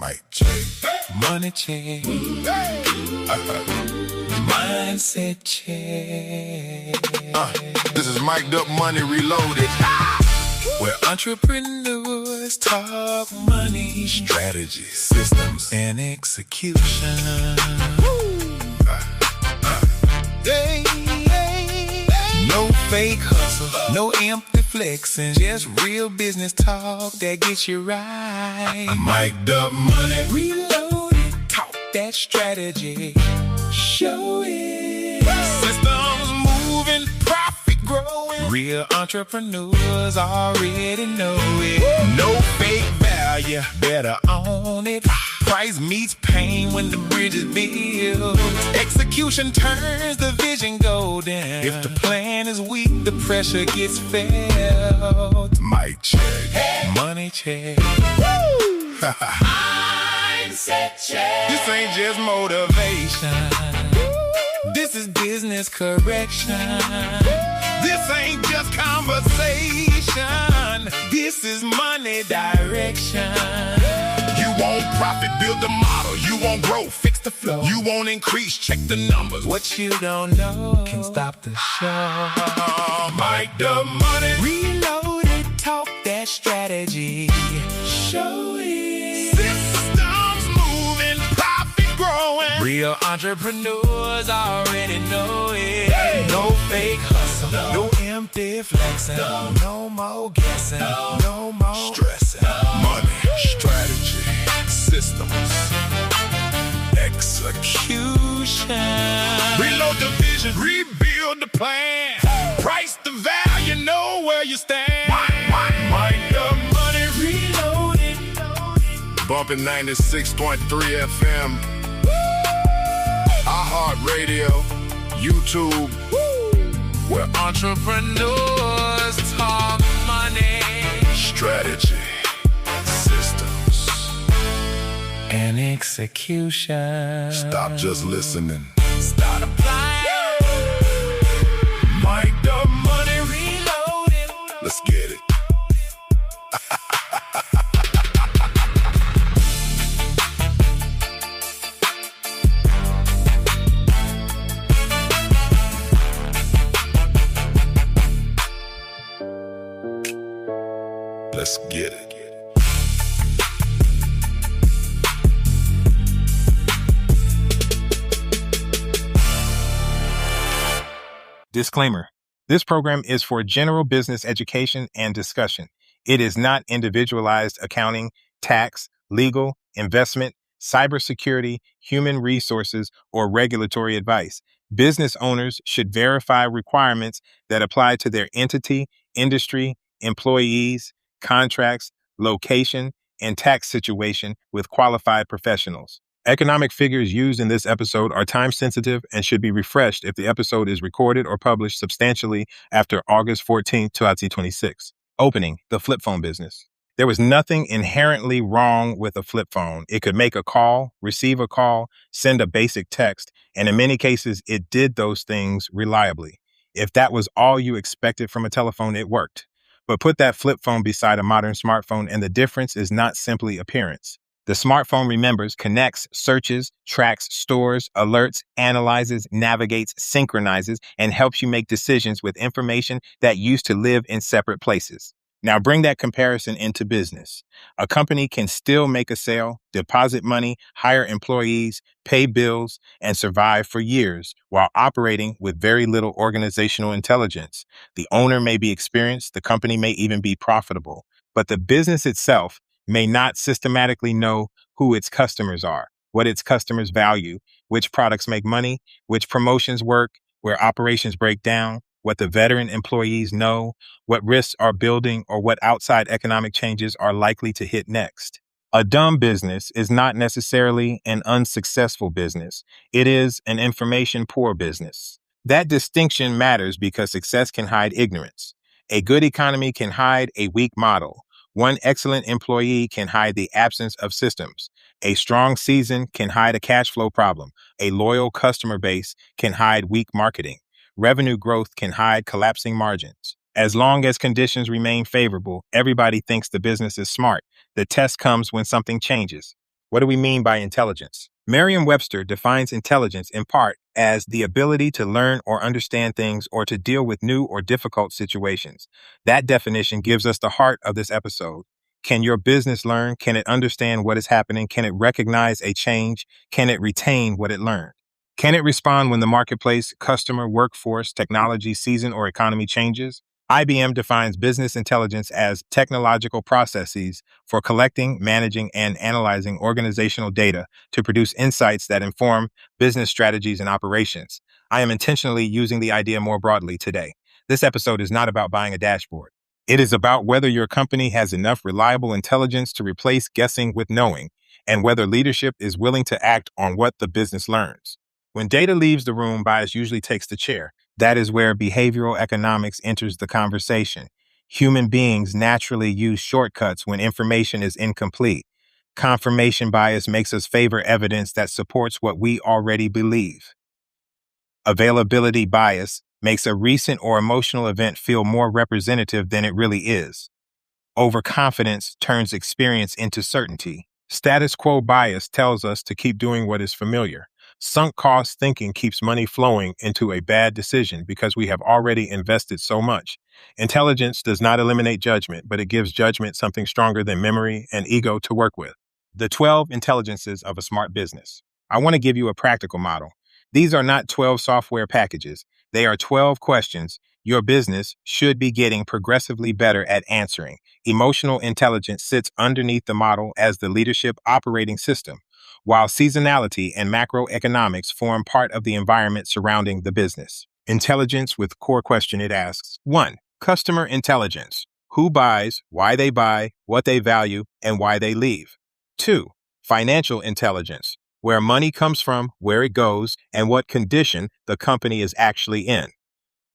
Mic check. Money check. Mindset check. This is Mic'd Up Money Reloaded. Where entrepreneurs talk money, Strategy, systems, and execution. No fake hustle, no empty flexing, just real business talk that gets you right. Mic'd Up Money Reloaded, talk that strategy, show it. Systems moving, profit growing. Real entrepreneurs already know it. No fake value, better own it. Price meets pain when the bridge is built. Execution turns the vision golden. If the plan is weak, the pressure gets felt. Mic check. Money check. Mindset check. This ain't just motivation. This is business correction. This ain't just conversation. This is money direction. You want profit, build the model. You want growth, fix the flow. You want increase, check the numbers. What you don't know can stop the show. Mic'd Up Money Reloaded, talk that strategy, show it. Systems moving, profit growing. Real entrepreneurs already know it. No fake hustle, no empty flexing, no more guessing, no more Stressing, money, strategy, systems, execution. reload the vision, rebuild the plan. Price the value, know where you stand. Mic'd Up Money Reloaded. Bumping 96.3 FM. iHeartRadio, YouTube. Where entrepreneurs talk money, Strategy, systems. and execution. Stop just listening. Start applying. Mic'd Up Money, Reloaded. let's get it. Let's get it. Disclaimer. This program is for general business education and discussion. It is not individualized accounting, tax, legal, investment, cybersecurity, human resources, or regulatory advice. Business owners should verify requirements that apply to their entity, industry, employees, contracts, location, and tax situation with qualified professionals. Economic figures used in this episode are time sensitive and should be refreshed if the episode is recorded or published substantially after August 14, 2026. Opening, the flip phone business. There was nothing inherently wrong with a flip phone. It could make a call, receive a call, send a basic text, and in many cases, it did those things reliably. If that was all you expected from a telephone, it worked. But put that flip phone beside a modern smartphone, and the difference is not simply appearance. The smartphone remembers, connects, searches, tracks, stores, alerts, analyzes, navigates, synchronizes, and helps you make decisions with information that used to live in separate places. Now bring that comparison into business. A company can still make a sale, deposit money, hire employees, pay bills, and survive for years while operating with very little organizational intelligence. The owner may be experienced, the company may even be profitable, but the business itself may not systematically know who its customers are, what its customers value, which products make money, which promotions work, where operations break down, what the veteran employees know, what risks are building, or what outside economic changes are likely to hit next. A dumb business is not necessarily an unsuccessful business. It is an information poor business. That distinction matters because success can hide ignorance. A good economy can hide a weak model. One excellent employee can hide the absence of systems. A strong season can hide a cash flow problem. A loyal customer base can hide weak marketing. Revenue growth can hide collapsing margins. As long as conditions remain favorable, everybody thinks the business is smart. The test comes when something changes. What do we mean by intelligence? Merriam-Webster defines intelligence in part as the ability to learn or understand things or to deal with new or difficult situations. That definition gives us the heart of this episode. Can your business learn? Can it understand what is happening? Can it recognize a change? Can it retain what it learned? Can it respond when the marketplace, customer, workforce, technology, season, or economy changes? IBM defines business intelligence as technological processes for collecting, managing, and analyzing organizational data to produce insights that inform business strategies and operations. I am intentionally using the idea more broadly today. This episode is not about buying a dashboard. It is about whether your company has enough reliable intelligence to replace guessing with knowing, and whether leadership is willing to act on what the business learns. When data leaves the room, bias usually takes the chair. That is where behavioral economics enters the conversation. Human beings naturally use shortcuts when information is incomplete. Confirmation bias makes us favor evidence that supports what we already believe. Availability bias makes a recent or emotional event feel more representative than it really is. Overconfidence turns experience into certainty. Status quo bias tells us to keep doing what is familiar. Sunk cost thinking keeps money flowing into a bad decision because we have already invested so much. Intelligence does not eliminate judgment, but it gives judgment something stronger than memory and ego to work with. The 12 intelligences of a smart business. I want to give you a practical model. These are not 12 software packages. They are 12 questions your business should be getting progressively better at answering. Emotional intelligence sits underneath the model as the leadership operating system, while seasonality and macroeconomics form part of the environment surrounding the business. Intelligence with core question it asks. 1. Customer intelligence. Who buys, why they buy, what they value, and why they leave. 2. Financial intelligence. Where money comes from, where it goes, and what condition the company is actually in.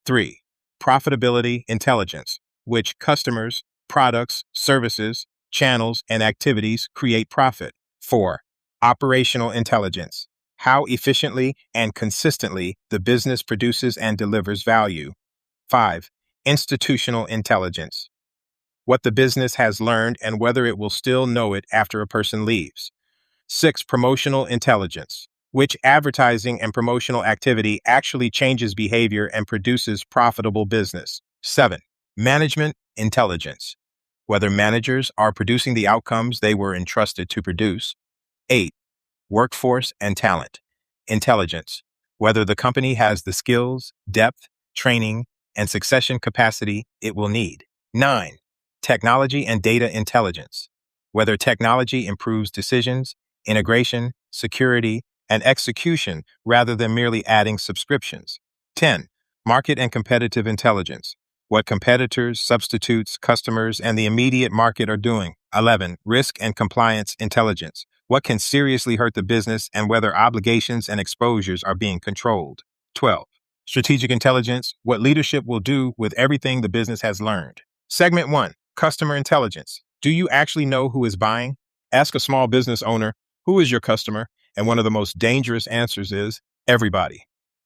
3. Profitability intelligence. Which customers, products, services, channels, and activities create profit. 4. Operational intelligence. How efficiently and consistently the business produces and delivers value. 5. Institutional intelligence. What the business has learned and whether it will still know it after a person leaves. 6. Promotional intelligence. Which advertising and promotional activity actually changes behavior and produces profitable business. 7. Management intelligence. Whether managers are producing the outcomes they were entrusted to produce. 8. Workforce and talent intelligence. Whether the company has the skills, depth, training, and succession capacity it will need. 9. Technology and data intelligence. Whether technology improves decisions, integration, security, and execution rather than merely adding subscriptions. 10. Market and competitive intelligence. What competitors, substitutes, customers, and the immediate market are doing. 11. Risk and compliance intelligence. What can seriously hurt the business and whether obligations and exposures are being controlled. 12. Strategic intelligence. What leadership will do with everything the business has learned. Segment 1. Customer intelligence. Do you actually know who is buying? Ask a small business owner, who is your customer? And one of the most dangerous answers is everybody.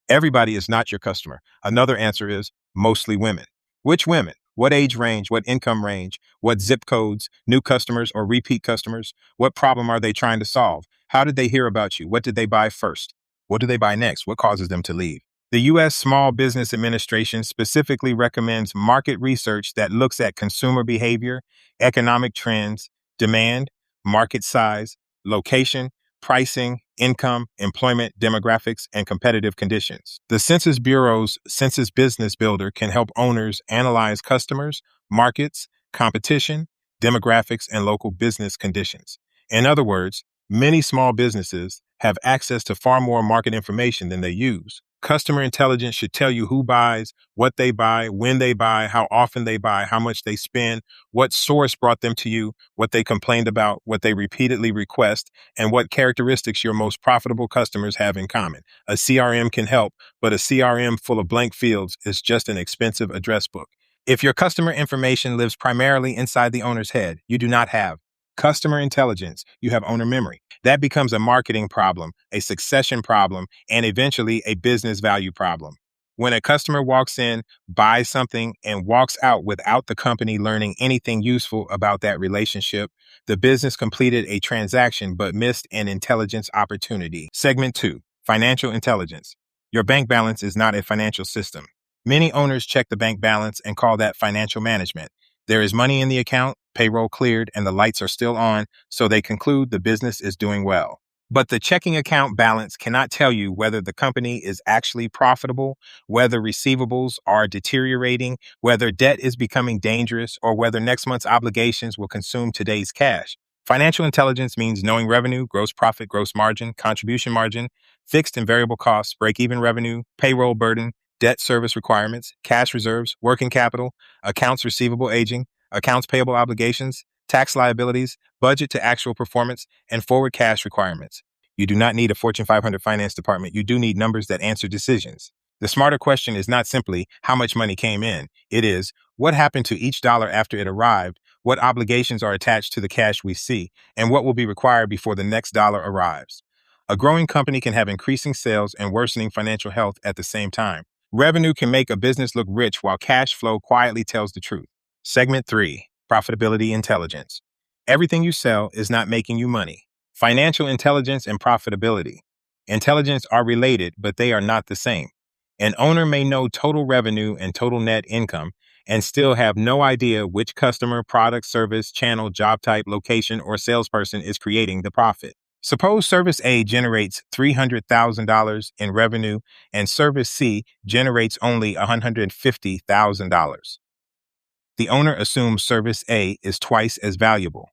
Everybody is not your customer. Another answer is mostly women. Which women? What age range? What income range? What zip codes? New customers or repeat customers? What problem are they trying to solve? How did they hear about you? What did they buy first? What do they buy next? What causes them to leave? The U.S. Small Business Administration specifically recommends market research that looks at consumer behavior, economic trends, demand, market size, location, pricing, income, employment, demographics, and competitive conditions. The Census Bureau's Census Business Builder can help owners analyze customers, markets, competition, demographics, and local business conditions. In other words, many small businesses have access to far more market information than they use. Customer intelligence should tell you who buys, what they buy, when they buy, how often they buy, how much they spend, what source brought them to you, what they complained about, what they repeatedly request, and what characteristics your most profitable customers have in common. A CRM can help, but a CRM full of blank fields is just an expensive address book. If your customer information lives primarily inside the owner's head, you do not have customer intelligence, you have owner memory. That becomes a marketing problem, a succession problem, and eventually a business value problem. When a customer walks in, buys something, and walks out without the company learning anything useful about that relationship, the business completed a transaction but missed an intelligence opportunity. Segment 2, Financial Intelligence. Your bank balance is not a financial system. Many owners check the bank balance and call that financial management. There is money in the account, payroll cleared, and the lights are still on, so they conclude the business is doing well. But the checking account balance cannot tell you whether the company is actually profitable, whether receivables are deteriorating, whether debt is becoming dangerous, or whether next month's obligations will consume today's cash. Financial intelligence means knowing revenue, gross profit, gross margin, contribution margin, fixed and variable costs, break-even revenue, payroll burden, debt service requirements, cash reserves, working capital, accounts receivable aging, accounts payable obligations, tax liabilities, budget to actual performance, and forward cash requirements. You do not need a Fortune 500 finance department. You do need numbers that answer decisions. The smarter question is not simply how much money came in. It is what happened to each dollar after it arrived, what obligations are attached to the cash we see, and what will be required before the next dollar arrives. A growing company can have increasing sales and worsening financial health at the same time. Revenue can make a business look rich while cash flow quietly tells the truth. Segment 3, Profitability Intelligence. Everything you sell is not making you money. Financial intelligence and profitability. Intelligence are related, but they are not the same. An owner may know total revenue and total net income and still have no idea which customer, product, service, channel, job type, location, or salesperson is creating the profit. Suppose Service A generates $300,000 in revenue and Service C generates only $150,000. The owner assumes Service A is twice as valuable.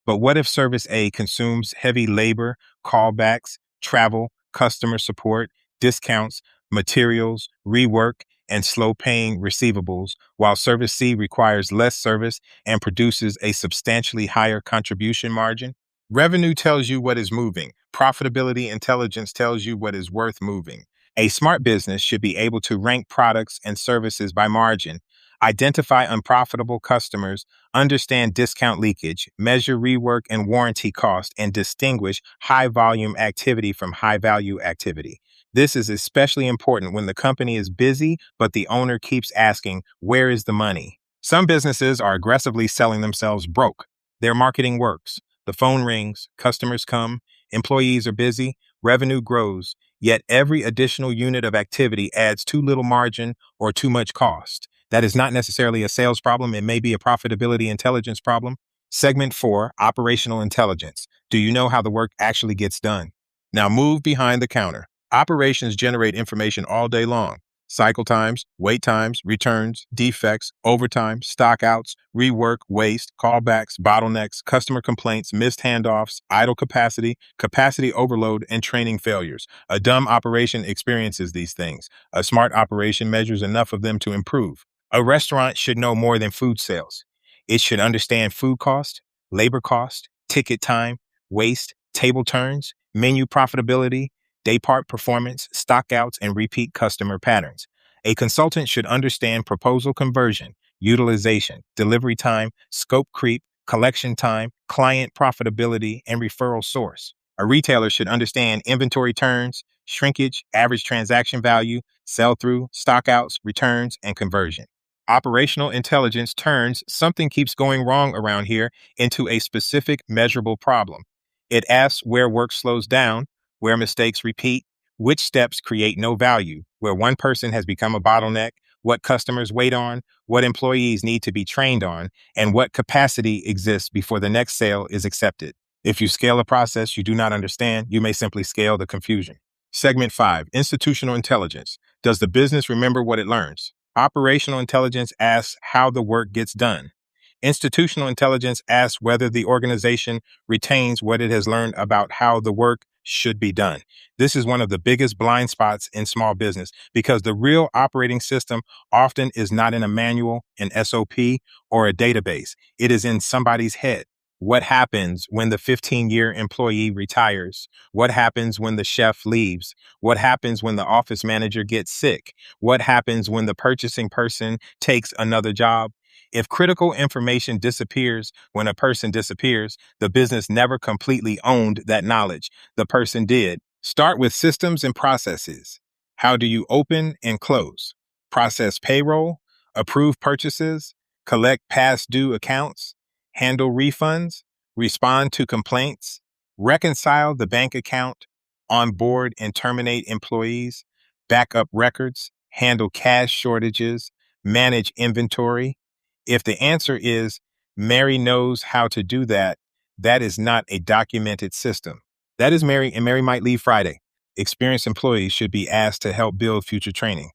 But what if Service A consumes heavy labor, callbacks, travel, customer support, discounts, materials, rework, and slow-paying receivables, while Service C requires less service and produces a substantially higher contribution margin? Revenue tells you what is moving. Profitability intelligence tells you what is worth moving. A smart business should be able to rank products and services by margin, identify unprofitable customers, understand discount leakage, measure rework and warranty cost, and distinguish high-volume activity from high-value activity. This is especially important when the company is busy, but the owner keeps asking, where is the money? Some businesses are aggressively selling themselves broke. Their marketing works. The phone rings, customers come, employees are busy, revenue grows, yet every additional unit of activity adds too little margin or too much cost. That is not necessarily a sales problem. It may be a profitability intelligence problem. Segment 4, Operational Intelligence. Do you know how the work actually gets done? Now move behind the counter. Operations generate information all day long. Cycle times, wait times, returns, defects, overtime, stockouts, rework, waste, callbacks, bottlenecks, customer complaints, missed handoffs, idle capacity, capacity overload, and training failures. A dumb operation experiences these things. A smart operation measures enough of them to improve. A restaurant should know more than food sales. It should understand food cost, labor cost, ticket time, waste, table turns, menu profitability, day part performance, stockouts, and repeat customer patterns. A consultant should understand proposal conversion, utilization, delivery time, scope creep, collection time, client profitability, and referral source. A retailer should understand inventory turns, shrinkage, average transaction value, sell-through, stockouts, returns, and conversion. Operational intelligence turns something keeps going wrong around here into a specific measurable problem. It asks where work slows down, where mistakes repeat, which steps create no value, where one person has become a bottleneck, what customers wait on, what employees need to be trained on, and what capacity exists before the next sale is accepted. If you scale a process you do not understand, you may simply scale the confusion. Segment 5, Institutional Intelligence. Does the business remember what it learns? Operational intelligence asks how the work gets done. Institutional intelligence asks whether the organization retains what it has learned about how the work should be done. This is one of the biggest blind spots in small business because the real operating system often is not in a manual, an SOP, or a database. It is in somebody's head. What happens when the 15-year employee retires? What happens when the chef leaves? What happens when the office manager gets sick? What happens when the purchasing person takes another job? If critical information disappears when a person disappears, the business never completely owned that knowledge. The person did. Start with systems and processes. How do you open and close, process payroll, approve purchases, collect past due accounts, handle refunds, respond to complaints, reconcile the bank account, onboard and terminate employees, back up records, handle cash shortages, manage inventory? If the answer is Mary knows how to do that, that is not a documented system. That is Mary, and Mary might leave Friday. Experienced employees should be asked to help build future training.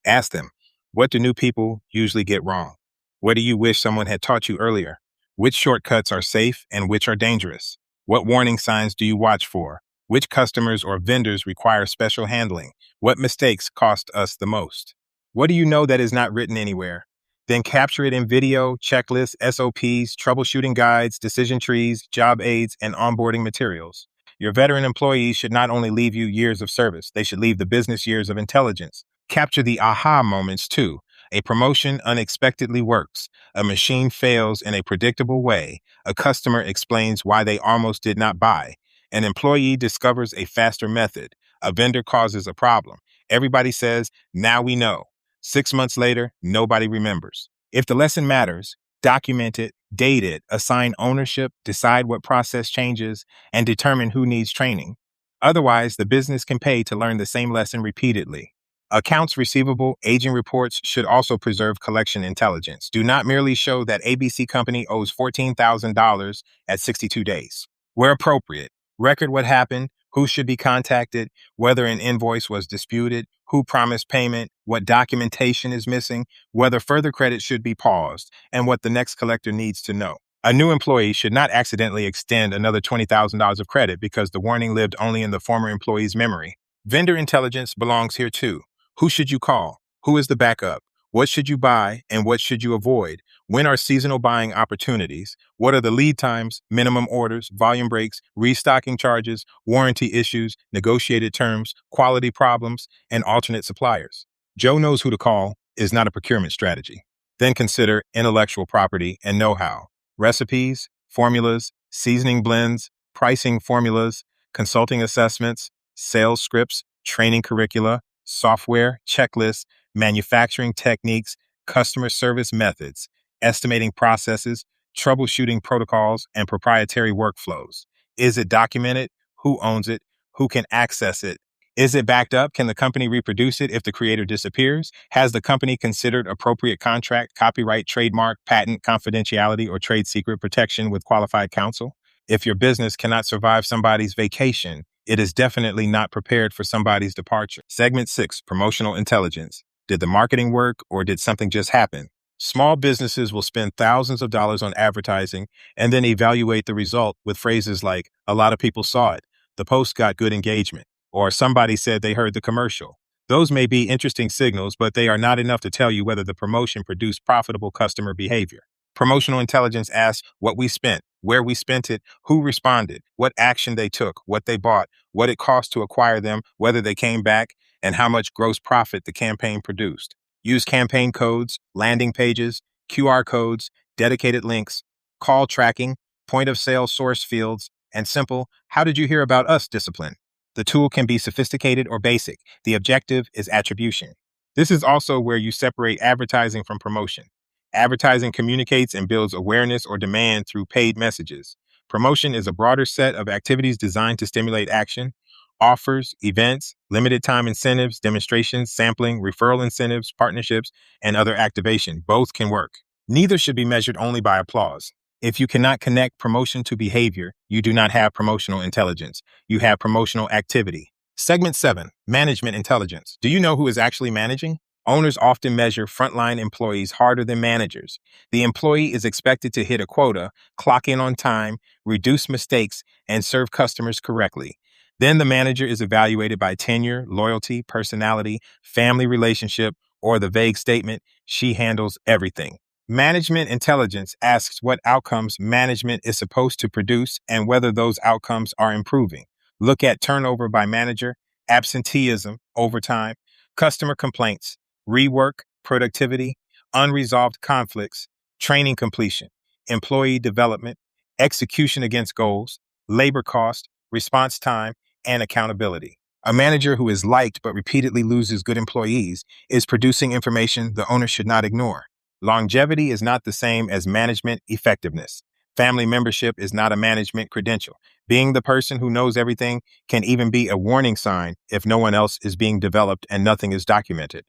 Ask them, what do new people usually get wrong? What do you wish someone had taught you earlier? Which shortcuts are safe and which are dangerous? What warning signs do you watch for? Which customers or vendors require special handling? What mistakes cost us the most? What do you know that is not written anywhere? Then capture it in video, checklists, SOPs, troubleshooting guides, decision trees, job aids, and onboarding materials. Your veteran employees should not only leave you years of service, they should leave the business years of intelligence. Capture the aha moments too. A promotion unexpectedly works. A machine fails in a predictable way. A customer explains why they almost did not buy. An employee discovers a faster method. A vendor causes a problem. Everybody says, now we know. 6 months later, nobody remembers. If the lesson matters, document it, date it, assign ownership, decide what process changes, and determine who needs training. Otherwise, the business can pay to learn the same lesson repeatedly. Accounts receivable, aging reports should also preserve collection intelligence. Do not merely show that ABC company owes $14,000 at 62 days. Where appropriate, record what happened, who should be contacted, whether an invoice was disputed, who promised payment, what documentation is missing, whether further credit should be paused, and what the next collector needs to know. A new employee should not accidentally extend another $20,000 of credit because the warning lived only in the former employee's memory. Vendor intelligence belongs here too. Who should you call? Who is the backup? What should you buy and what should you avoid? When are seasonal buying opportunities? What are the lead times, minimum orders, volume breaks, restocking charges, warranty issues, negotiated terms, quality problems, and alternate suppliers? Joe knows who to call is not a procurement strategy. Then consider intellectual property and know-how, recipes, formulas, seasoning blends, pricing formulas, consulting assessments, sales scripts, training curricula, software, checklists, manufacturing techniques, customer service methods, estimating processes, troubleshooting protocols, and proprietary workflows. Is it documented? Who owns it? Who can access it? Is it backed up? Can the company reproduce it if the creator disappears? Has the company considered appropriate contract, copyright, trademark, patent, confidentiality, or trade secret protection with qualified counsel? If your business cannot survive somebody's vacation, it is definitely not prepared for somebody's departure. Segment 6, promotional intelligence. Did the marketing work or did something just happen? Small businesses will spend thousands of dollars on advertising and then evaluate the result with phrases like, a lot of people saw it, the post got good engagement, or somebody said they heard the commercial. Those may be interesting signals, but they are not enough to tell you whether the promotion produced profitable customer behavior. Promotional intelligence asks what we spent, where we spent it, who responded, what action they took, what they bought, what it cost to acquire them, whether they came back, and how much gross profit the campaign produced. Use campaign codes, landing pages, QR codes, dedicated links, call tracking, point of sale source fields, and simple, how did you hear about us discipline. The tool can be sophisticated or basic. The objective is attribution. This is also where you separate advertising from promotion. Advertising communicates and builds awareness or demand through paid messages. Promotion is a broader set of activities designed to stimulate action. Offers, events, limited time incentives, demonstrations, sampling, referral incentives, partnerships, and other activation both can work. Neither should be measured only by applause. If you cannot connect promotion to behavior, you do not have promotional intelligence. You have promotional activity. Segment 7, management intelligence. Do you know who is actually managing? Owners often measure frontline employees harder than managers. The employee is expected to hit a quota, clock in on time, reduce mistakes, and serve customers correctly. Then the manager is evaluated by tenure, loyalty, personality, family relationship, or the vague statement, she handles everything. Management intelligence asks what outcomes management is supposed to produce and whether those outcomes are improving. Look at turnover by manager, absenteeism, overtime, customer complaints, rework, productivity, unresolved conflicts, training completion, employee development, execution against goals, labor cost, response time, and accountability. A manager who is liked but repeatedly loses good employees is producing information the owner should not ignore. Longevity is not the same as management effectiveness. Family membership is not a management credential. Being the person who knows everything can even be a warning sign if no one else is being developed and nothing is documented.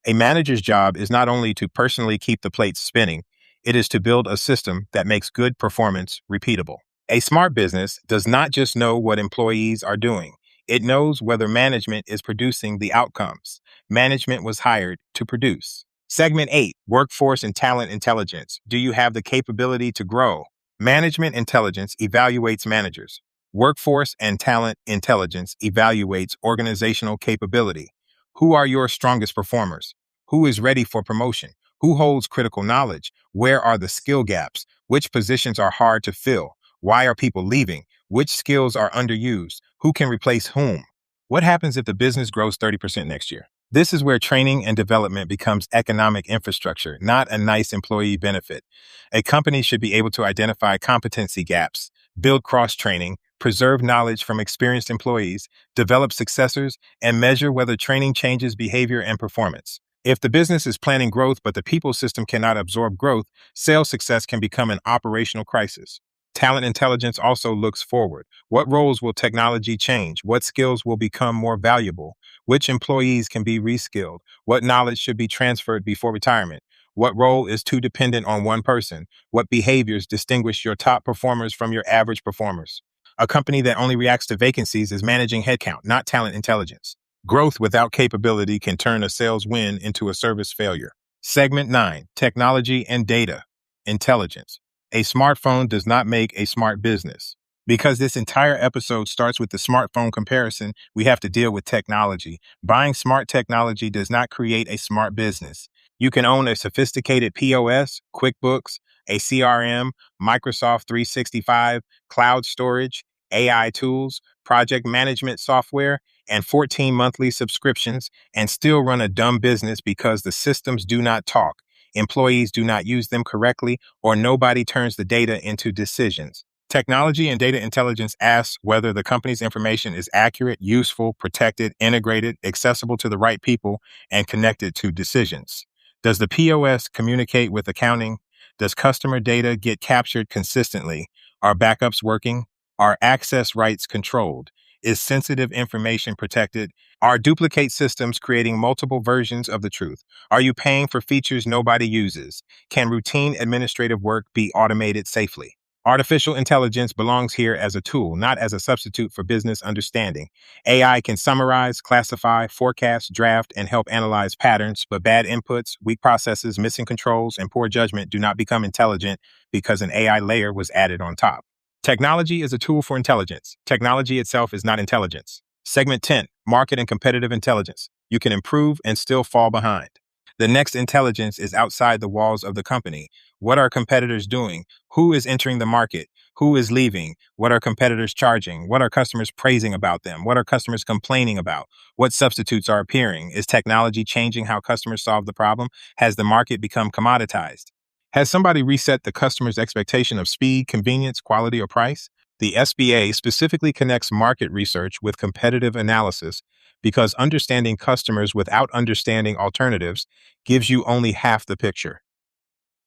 A manager's job is not only to personally keep the plates spinning, it is to build a system that makes good performance repeatable. A smart business does not just know what employees are doing. It knows whether management is producing the outcomes management was hired to produce. Segment 8, Workforce and Talent Intelligence. Do you have the capability to grow? Management intelligence evaluates managers. Workforce and talent intelligence evaluates organizational capability. Who are your strongest performers? Who is ready for promotion? Who holds critical knowledge? Where are the skill gaps? Which positions are hard to fill? Why are people leaving? Which skills are underused? Who can replace whom? What happens if the business grows 30% next year? This is where training and development becomes economic infrastructure, not a nice employee benefit. A company should be able to identify competency gaps, build cross-training, preserve knowledge from experienced employees, develop successors, and measure whether training changes behavior and performance. If the business is planning growth but the people system cannot absorb growth, sales success can become an operational crisis. Talent intelligence also looks forward. What roles will technology change? What skills will become more valuable? Which employees can be reskilled? What knowledge should be transferred before retirement? What role is too dependent on one person? What behaviors distinguish your top performers from your average performers? A company that only reacts to vacancies is managing headcount, not talent intelligence. Growth without capability can turn a sales win into a service failure. Segment 9, Technology and Data Intelligence. A smartphone does not make a smart business. Because this entire episode starts with the smartphone comparison, we have to deal with technology. Buying smart technology does not create a smart business. You can own a sophisticated POS, QuickBooks, a CRM, Microsoft 365, cloud storage, AI tools, project management software, and 14 monthly subscriptions, and still run a dumb business because the systems do not talk, employees do not use them correctly, or nobody turns the data into decisions. Technology and data intelligence asks whether the company's information is accurate, useful, protected, integrated, accessible to the right people, and connected to decisions. Does the POS communicate with accounting? Does customer data get captured consistently? Are backups working? Are access rights controlled? Is sensitive information protected? Are duplicate systems creating multiple versions of the truth? Are you paying for features nobody uses? Can routine administrative work be automated safely? Artificial intelligence belongs here as a tool, not as a substitute for business understanding. AI can summarize, classify, forecast, draft, and help analyze patterns, but bad inputs, weak processes, missing controls, and poor judgment do not become intelligent because an AI layer was added on top. Technology is a tool for intelligence. Technology itself is not intelligence. Segment 10, Market and Competitive Intelligence. You can improve and still fall behind. The next intelligence is outside the walls of the company. What are competitors doing? Who is entering the market? Who is leaving? What are competitors charging? What are customers praising about them? What are customers complaining about? What substitutes are appearing? Is technology changing how customers solve the problem? Has the market become commoditized? Has somebody reset the customer's expectation of speed, convenience, quality, or price? The SBA specifically connects market research with competitive analysis because understanding customers without understanding alternatives gives you only half the picture.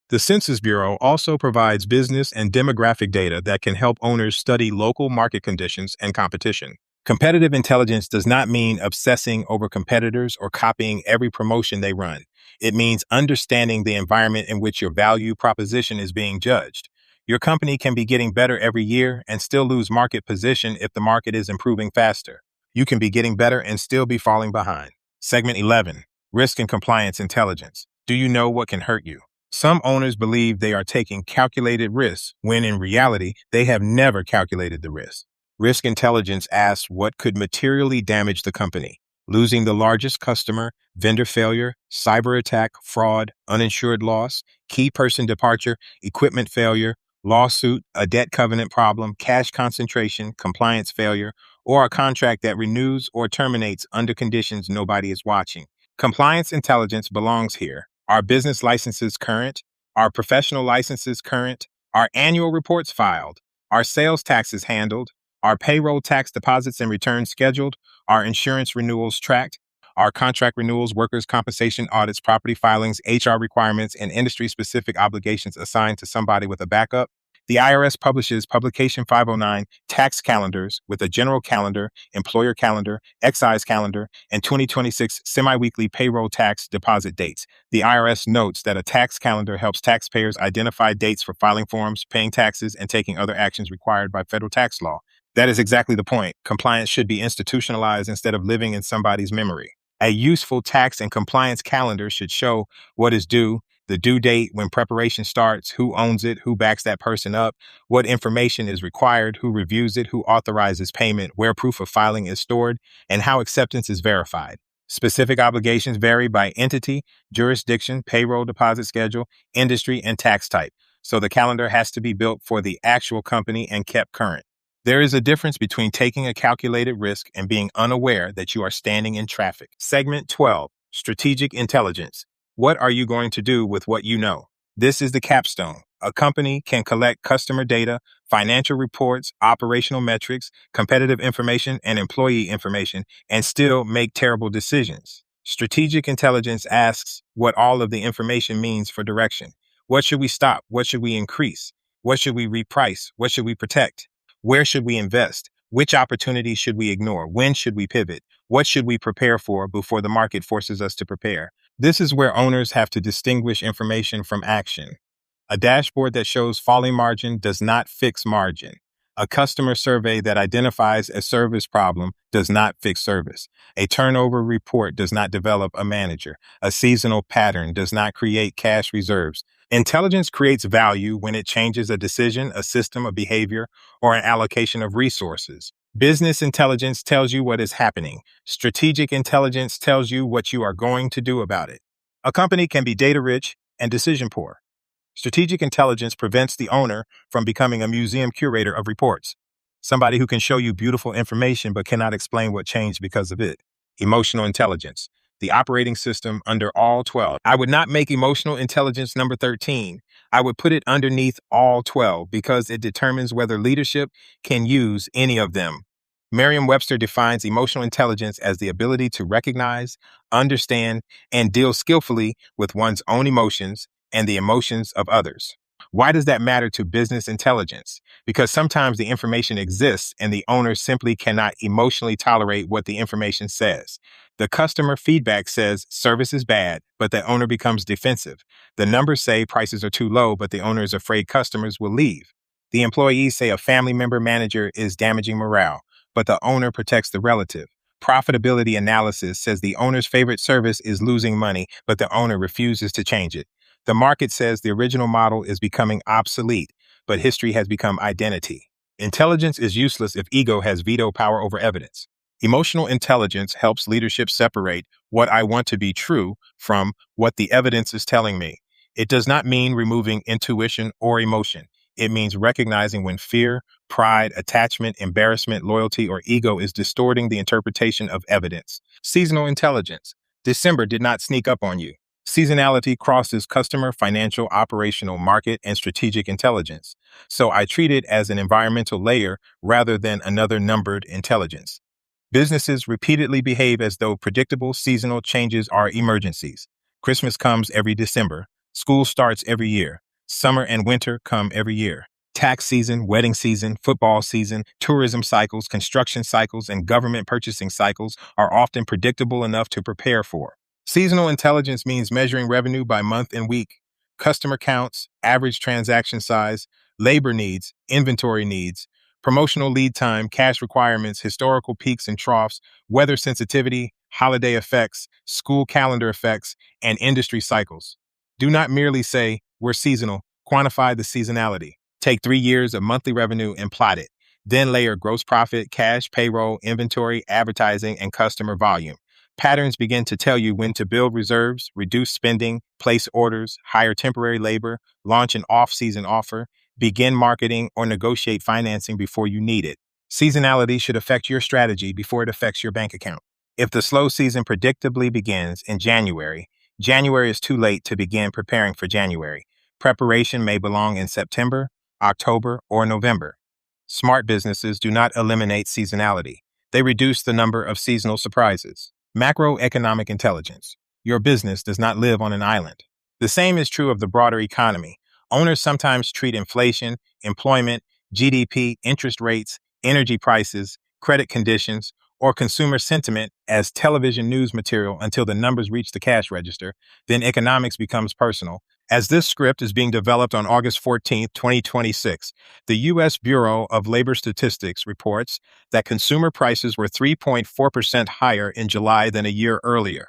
The Census Bureau also provides business and demographic data that can help owners study local market conditions and competition. Competitive intelligence does not mean obsessing over competitors or copying every promotion they run. It means understanding the environment in which your value proposition is being judged. Your company can be getting better every year and still lose market position if the market is improving faster. You can be getting better and still be falling behind. Segment 11, Risk and Compliance Intelligence. Do you know what can hurt you? Some owners believe they are taking calculated risks when in reality, they have never calculated the risk. Risk intelligence asks what could materially damage the company. Losing the largest customer, vendor failure, cyber attack, fraud, uninsured loss, key person departure, equipment failure, lawsuit, a debt covenant problem, cash concentration, compliance failure, or a contract that renews or terminates under conditions nobody is watching. Compliance intelligence belongs here. Are business licenses current? Are professional licenses current? Are annual reports filed? Are sales taxes handled? Are payroll tax deposits and returns scheduled? Are insurance renewals tracked? Are contract renewals, workers' compensation audits, property filings, HR requirements, and industry-specific obligations assigned to somebody with a backup? The IRS publishes Publication 509 tax calendars with a general calendar, employer calendar, excise calendar, and 2026 semi-weekly payroll tax deposit dates. The IRS notes that a tax calendar helps taxpayers identify dates for filing forms, paying taxes, and taking other actions required by federal tax law. That is exactly the point. Compliance should be institutionalized instead of living in somebody's memory. A useful tax and compliance calendar should show what is due, the due date, when preparation starts, who owns it, who backs that person up, what information is required, who reviews it, who authorizes payment, where proof of filing is stored, and how acceptance is verified. Specific obligations vary by entity, jurisdiction, payroll deposit schedule, industry, and tax type. So the calendar has to be built for the actual company and kept current. There is a difference between taking a calculated risk and being unaware that you are standing in traffic. Segment 12, Strategic Intelligence. What are you going to do with what you know? This is the capstone. A company can collect customer data, financial reports, operational metrics, competitive information, and employee information, and still make terrible decisions. Strategic intelligence asks what all of the information means for direction. What should we stop? What should we increase? What should we reprice? What should we protect? Where should we invest? Which opportunities should we ignore? When should we pivot? What should we prepare for before the market forces us to prepare? This is where owners have to distinguish information from action. A dashboard that shows falling margin does not fix margin. A customer survey that identifies a service problem does not fix service. A turnover report does not develop a manager. A seasonal pattern does not create cash reserves. Intelligence creates value when it changes a decision, a system, a behavior, or an allocation of resources. Business intelligence tells you what is happening. Strategic intelligence tells you what you are going to do about it. A company can be data rich and decision poor. Strategic intelligence prevents the owner from becoming a museum curator of reports, somebody who can show you beautiful information but cannot explain what changed because of it. Emotional intelligence, the operating system under all 12. I would not make emotional intelligence number 13. I would put it underneath all 12 because it determines whether leadership can use any of them. Merriam-Webster defines emotional intelligence as the ability to recognize, understand, and deal skillfully with one's own emotions and the emotions of others. Why does that matter to business intelligence? Because sometimes the information exists and the owner simply cannot emotionally tolerate what the information says. The customer feedback says service is bad, but the owner becomes defensive. The numbers say prices are too low, but the owner is afraid customers will leave. The employees say a family member manager is damaging morale, but the owner protects the relative. Profitability analysis says the owner's favorite service is losing money, but the owner refuses to change it. The market says the original model is becoming obsolete, but history has become identity. Intelligence is useless if ego has veto power over evidence. Emotional intelligence helps leadership separate what I want to be true from what the evidence is telling me. It does not mean removing intuition or emotion. It means recognizing when fear, pride, attachment, embarrassment, loyalty, or ego is distorting the interpretation of evidence. Seasonal intelligence. December did not sneak up on you. Seasonality crosses customer, financial, operational, market, and strategic intelligence. So I treat it as an environmental layer rather than another numbered intelligence. Businesses repeatedly behave as though predictable seasonal changes are emergencies. Christmas comes every December. School starts every year. Summer and winter come every year. Tax season, wedding season, football season, tourism cycles, construction cycles, and government purchasing cycles are often predictable enough to prepare for. Seasonal intelligence means measuring revenue by month and week, customer counts, average transaction size, labor needs, inventory needs, promotional lead time, cash requirements, historical peaks and troughs, weather sensitivity, holiday effects, school calendar effects, and industry cycles. Do not merely say, we're seasonal, quantify the seasonality. Take 3 years of monthly revenue and plot it. Then layer gross profit, cash, payroll, inventory, advertising, and customer volume. Patterns begin to tell you when to build reserves, reduce spending, place orders, hire temporary labor, launch an off-season offer, begin marketing, or negotiate financing before you need it. Seasonality should affect your strategy before it affects your bank account. If the slow season predictably begins in January, January is too late to begin preparing for January. Preparation may belong in September, October, or November. Smart businesses do not eliminate seasonality. They reduce the number of seasonal surprises. Macroeconomic intelligence. Your business does not live on an island. The same is true of the broader economy. Owners sometimes treat inflation, employment, GDP, interest rates, energy prices, credit conditions, or consumer sentiment as television news material until the numbers reach the cash register. Then economics becomes personal. As this script is being developed on August 14th, 2026, the U.S. Bureau of Labor Statistics reports that consumer prices were 3.4% higher in July than a year earlier.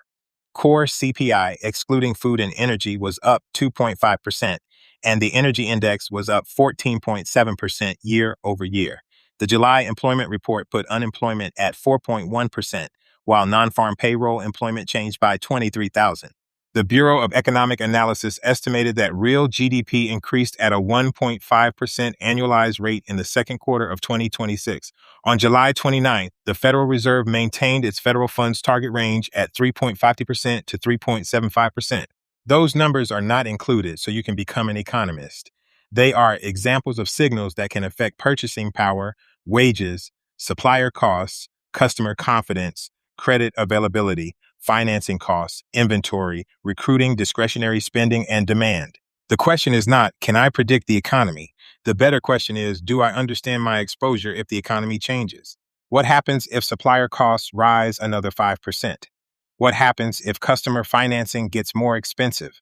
Core CPI, excluding food and energy, was up 2.5%, and the energy index was up 14.7% year over year. The July employment report put unemployment at 4.1%, while non-farm payroll employment changed by 23,000. The Bureau of Economic Analysis estimated that real GDP increased at a 1.5% annualized rate in the second quarter of 2026. On July 29th, the Federal Reserve maintained its federal funds target range at 3.50% to 3.75%. Those numbers are not included so you can become an economist. They are examples of signals that can affect purchasing power, wages, supplier costs, customer confidence, credit availability, financing costs, inventory, recruiting, discretionary spending, and demand. The question is not, can I predict the economy? The better question is, do I understand my exposure if the economy changes? What happens if supplier costs rise another 5%? What happens if customer financing gets more expensive?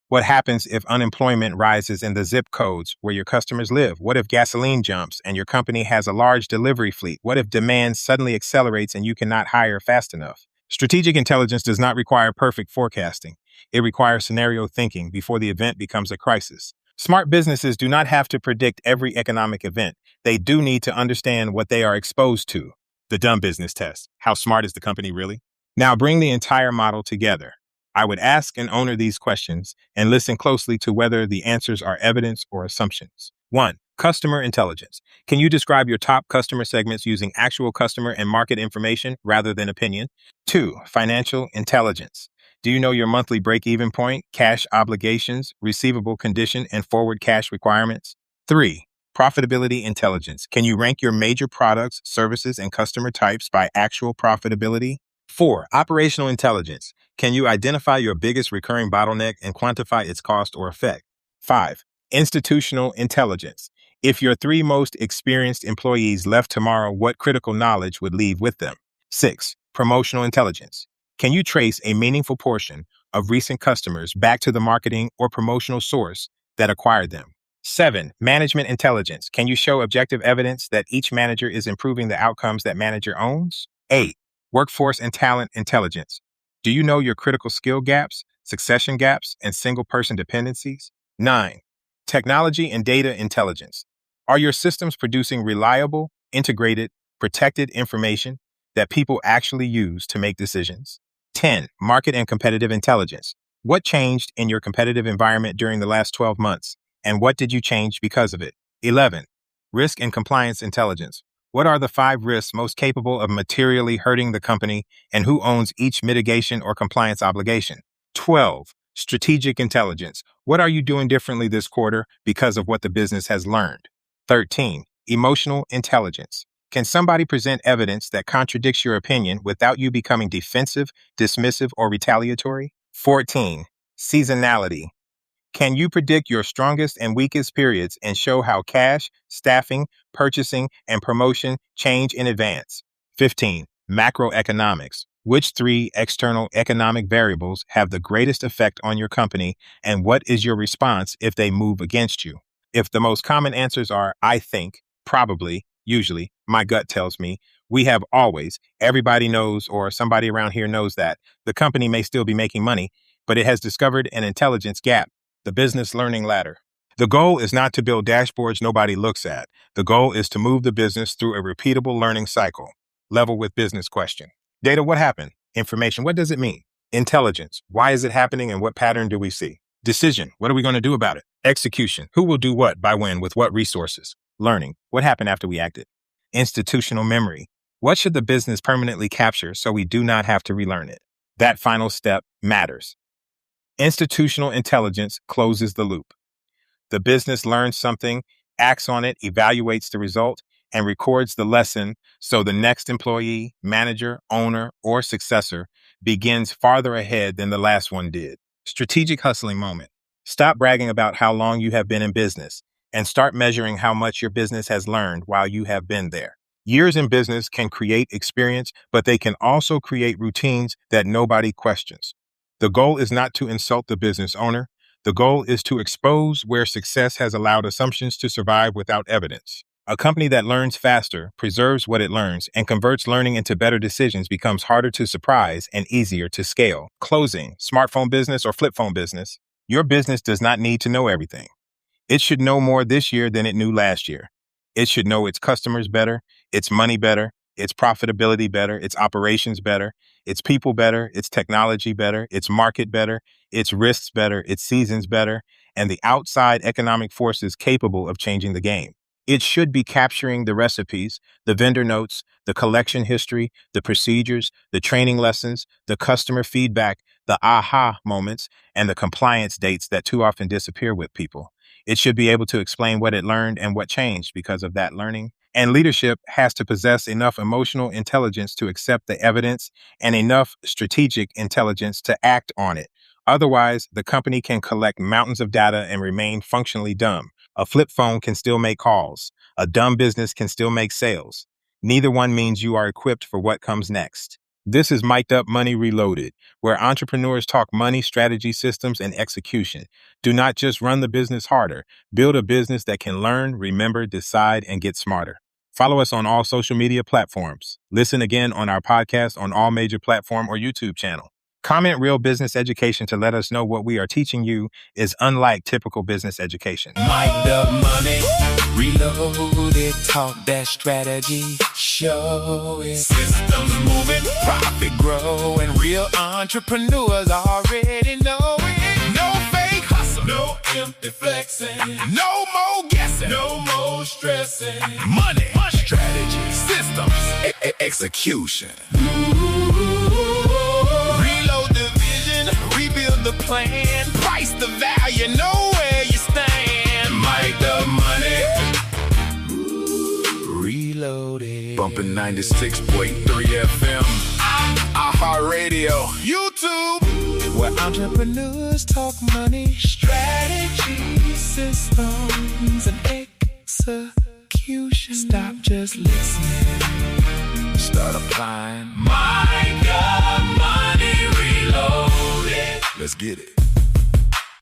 What happens if unemployment rises in the zip codes where your customers live? What if gasoline jumps and your company has a large delivery fleet? What if demand suddenly accelerates and you cannot hire fast enough? Strategic intelligence does not require perfect forecasting. It requires scenario thinking before the event becomes a crisis. Smart businesses do not have to predict every economic event. They do need to understand what they are exposed to. The dumb business test. How smart is the company really? Now bring the entire model together. I would ask an owner these questions and listen closely to whether the answers are evidence or assumptions. 1. Customer intelligence. Can you describe your top customer segments using actual customer and market information rather than opinion? 2. Financial intelligence. Do you know your monthly break-even point, cash obligations, receivable condition, and forward cash requirements? 3. Profitability intelligence. Can you rank your major products, services, and customer types by actual profitability? 4. Operational intelligence. Can you identify your biggest recurring bottleneck and quantify its cost or effect? 5. Institutional intelligence. If your 3 most experienced employees left tomorrow, what critical knowledge would leave with them? 6. Promotional intelligence. Can you trace a meaningful portion of recent customers back to the marketing or promotional source that acquired them? 7. Management intelligence. Can you show objective evidence that each manager is improving the outcomes that manager owns? 8. Workforce and talent intelligence. Do you know your critical skill gaps, succession gaps, and single-person dependencies? 9. Technology and data intelligence. Are your systems producing reliable, integrated, protected information that people actually use to make decisions? 10. Market and competitive intelligence. What changed in your competitive environment during the last 12 months, and what did you change because of it? 11. Risk and compliance intelligence. What are the 5 risks most capable of materially hurting the company, and who owns each mitigation or compliance obligation? 12. Strategic intelligence. What are you doing differently this quarter because of what the business has learned? 13. Emotional intelligence. Can somebody present evidence that contradicts your opinion without you becoming defensive, dismissive, or retaliatory? 14. Seasonality. Can you predict your strongest and weakest periods and show how cash, staffing, purchasing, and promotion change in advance? 15. Macroeconomics. Which 3 external economic variables have the greatest effect on your company, and what is your response if they move against you? If the most common answers are, I think, probably, usually, my gut tells me, we have always, everybody knows, or somebody around here knows that, the company may still be making money, but it has discovered an intelligence gap. The business learning ladder. The goal is not to build dashboards nobody looks at. The goal is to move the business through a repeatable learning cycle. Level with business question. Data, what happened? Information, what does it mean? Intelligence, why is it happening and what pattern do we see? Decision, what are we going to do about it? Execution, who will do what, by when, with what resources? Learning, what happened after we acted? Institutional memory, what should the business permanently capture so we do not have to relearn it? That final step matters. Institutional intelligence closes the loop. The business learns something, acts on it, evaluates the result, and records the lesson so the next employee, manager, owner, or successor begins farther ahead than the last one did. Strategic hustling moment. Stop bragging about how long you have been in business and start measuring how much your business has learned while you have been there. Years in business can create experience, but they can also create routines that nobody questions. The goal is not to insult the business owner. The goal is to expose where success has allowed assumptions to survive without evidence. A company that learns faster, preserves what it learns, and converts learning into better decisions becomes harder to surprise and easier to scale. Closing, smartphone business or flip phone business. Your business does not need to know everything. It should know more this year than it knew last year. It should know its customers better, its money better, its profitability better, its operations better, its people better, its technology better, its market better, its risks better, its seasons better, and the outside economic forces capable of changing the game. It should be capturing the recipes, the vendor notes, the collection history, the procedures, the training lessons, the customer feedback, the aha moments, and the compliance dates that too often disappear with people. It should be able to explain what it learned and what changed because of that learning. And leadership has to possess enough emotional intelligence to accept the evidence and enough strategic intelligence to act on it. Otherwise, the company can collect mountains of data and remain functionally dumb. A flip phone can still make calls. A dumb business can still make sales. Neither one means you are equipped for what comes next. This is Mic'd Up Money Reloaded, where entrepreneurs talk money, strategy, systems, and execution. Do not just run the business harder. Build a business that can learn, remember, decide, and get smarter. Follow us on all social media platforms. Listen again on our podcast on all major platform or YouTube channel. Comment real business education to let us know what we are teaching you is unlike typical business education. Mic'd Up Money Reloaded, talk that strategy, show it. Systems moving, profit growing, real entrepreneurs already know it. No fake hustle, No empty flexing, no more guessing, no more stressing. money, strategy, systems, execution. Reload the vision, rebuild the plan, price the value, know where you stand. Mic'd Up Money Reloaded. Bumping 96.3 FM, iHeartRadio, YouTube, where entrepreneurs talk money, strategy, systems, and execution. Stop just listening, start applying. Mic'd Up Money Reloaded. Let's get it.